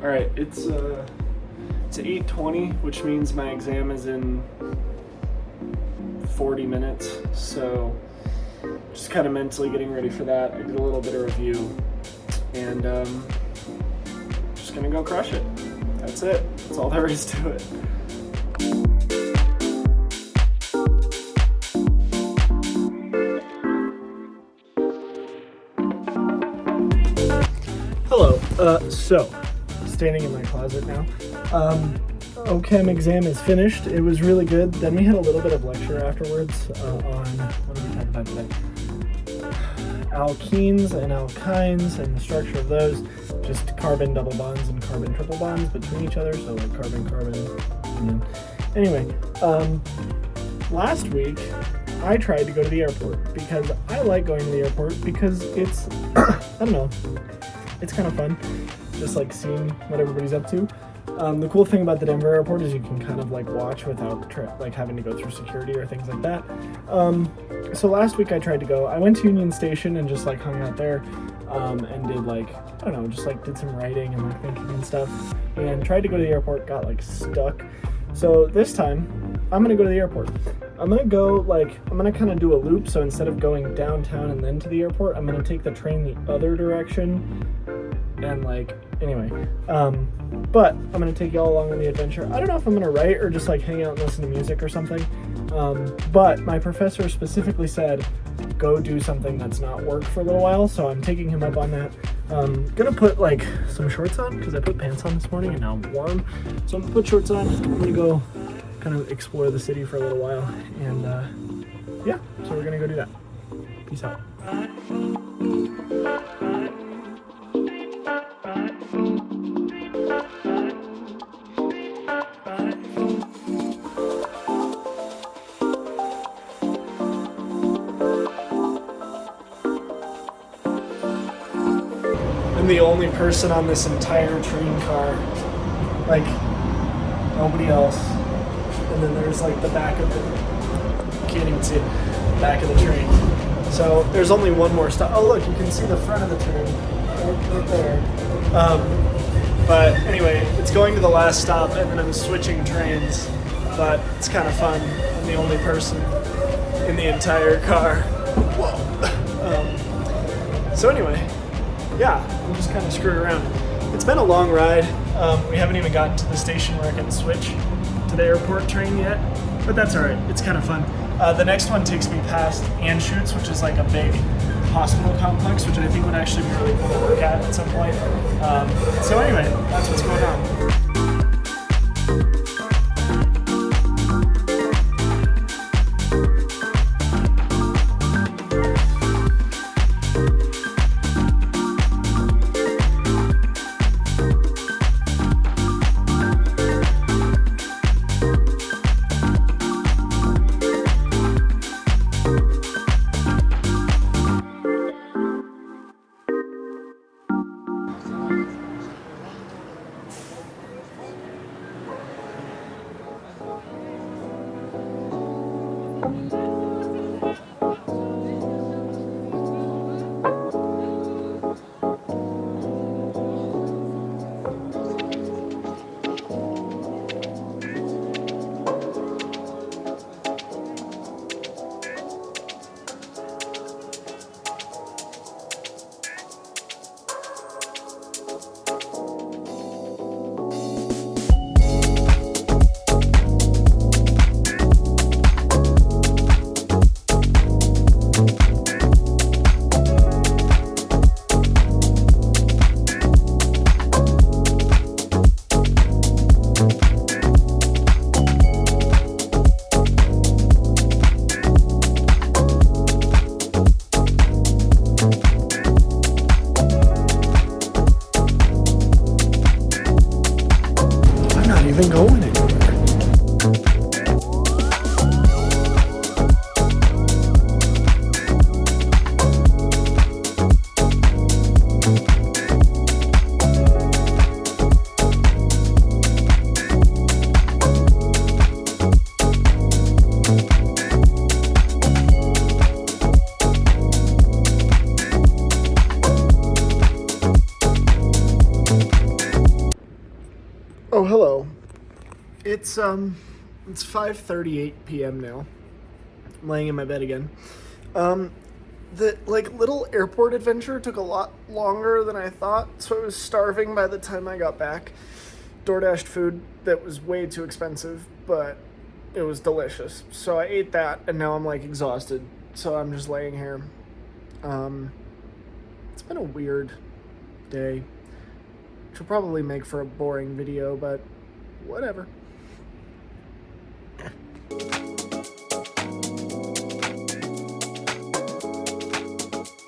All right, it's 8:20, which means my exam is in 40 minutes. So just kind of mentally getting ready for that. I did a little bit of review, and just gonna go crush it. That's it. That's all there is to it. Hello. So, standing in my closet now. OChem exam is finished. It was really good. Then we had a little bit of lecture afterwards on, what did we talk about today? Alkenes and alkynes and the structure of those. Just carbon double bonds and carbon triple bonds between each other. So like carbon. Anyway, last week I tried to go to the airport because I like going to the airport because it's, I don't know, it's kind of fun, just like seeing what everybody's up to. The cool thing about the Denver airport is you can kind of like watch without like having to go through security or things like that. So last week I tried to go. I went to Union Station and just like hung out there and did like, I don't know, just like did some writing and like thinking and stuff, and tried to go to the airport, got like stuck. So this time I'm gonna go to the airport. I'm gonna kind of do a loop. So instead of going downtown and then to the airport, I'm gonna take the train the other direction. And like, anyway, but I'm gonna take y'all along on the adventure. I don't know if I'm gonna write or just like hang out and listen to music or something. But my professor specifically said, go do something that's not work for a little while. So I'm taking him up on that. Gonna put like some shorts on because I put pants on this morning and now I'm warm. So I'm gonna put shorts on. I'm gonna go kind of explore the city for a little while. And yeah, so we're gonna go do that. Peace out. I'm the only person on this entire train car, like nobody else. And then there's like the back of the, you can't even see it, back of the train. So there's only one more stop. Oh look, you can see the front of the train right there. But anyway, it's going to the last stop and then I'm switching trains, but it's kind of fun. I'm the only person in the entire car. Whoa. So anyway, yeah, I'm just kind of screwing around. It's been a long ride. We haven't even gotten to the station where I can switch to the airport train yet, but that's all right. It's kind of fun. The next one takes me past Anschutz, which is like a big hospital complex, which I think would actually be really cool to work at some point. So anyway, that's what's going on. Oh, hello. It's 5:38 p.m. now. I'm laying in my bed again. The little airport adventure took a lot longer than I thought, so I was starving by the time I got back. DoorDashed food that was way too expensive, but it was delicious. So I ate that, and now I'm exhausted. So I'm just laying here. It's been a weird day. Which will probably make for a boring video, but whatever.